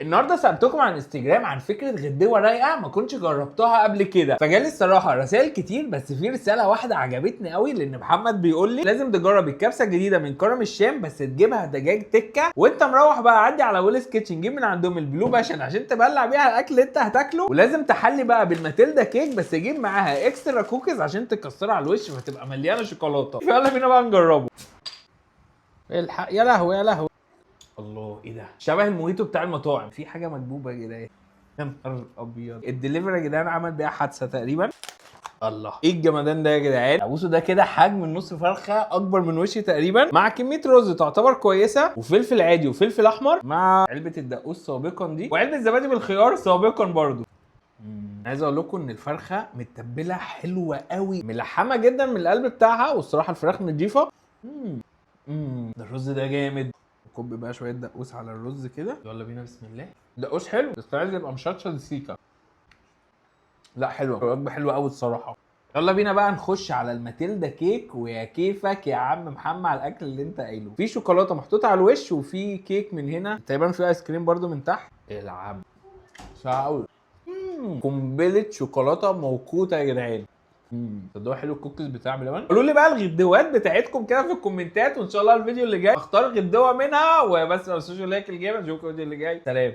النهارده سالتكم على انستجرام عن فكره غدوه رايقه ما كنتش جربتها قبل كده، فجالي الصراحه رسائل كتير، بس في رساله واحده عجبتني قوي لان محمد بيقول لي لازم تجرب الكبسه الجديده من كرم الشام، بس تجيبها دجاج تكه، وانت مروح بقى عدي على ويلز كيتشن جيب من عندهم البلو باشن عشان تبلع بيها الاكل اللي انت هتاكله، ولازم تحلي بقى بالماتيلدا كيك بس جيب معاها اكسترا كوكيز عشان تكسرها على الوش فتبقى مليانه شوكولاته. يلا بينا بقى نجربه. الحق يا لهوي يا لهوي، الله ايه ده؟ شبه الموهيتو بتاع المطاعم، في حاجه مكبوبه يا جدعان. يا نهار ابيض، الدليفري يا جدعان عمل بيها حادثه تقريبا. الله ايه الجمدان ده يا جدعان؟ بصوا ده كده حجم النص فرخه اكبر من وشي تقريبا، مع كميه رز تعتبر كويسه وفلفل عادي وفلفل احمر، مع علبه الدقوس سابقا دي وعلبه زبادي بالخيار سابقا برضو. عايز اقول لكم ان الفرخه متبله حلوه قوي، ملحمه جدا من القلب بتاعها، والصراحه الفراخ نضيفه. ده الرز ده جامد. كوب بقى شويه دقوس على الرز كده. يلا بينا بسم الله. دقوس حلو بس عايز يبقى مشطشط سيكا. لا حلوه، وجبه حلوه قوي الصراحه. يلا بينا بقى نخش على الماتيلدا كيك، ويا كيفك يا عم محمد على الاكل اللي انت قايله. في شوكولاته محطوطه على الوش وفي كيك من هنا تقريبا، في ايس كريم برده من تحت. العب ساعه قوي. قنبله شوكولاته موقوته يا جدعان. ده حلو الكوكيز بتاع بلبن. قولوا لي بقى الغدوات بتاعتكم كده في الكومنتات، وان شاء الله الفيديو اللي جاي اختار غدوه منها. وبس ما تنسوش اللايك اللي جاي. نشوفكم الفيديو اللي جاي. سلام.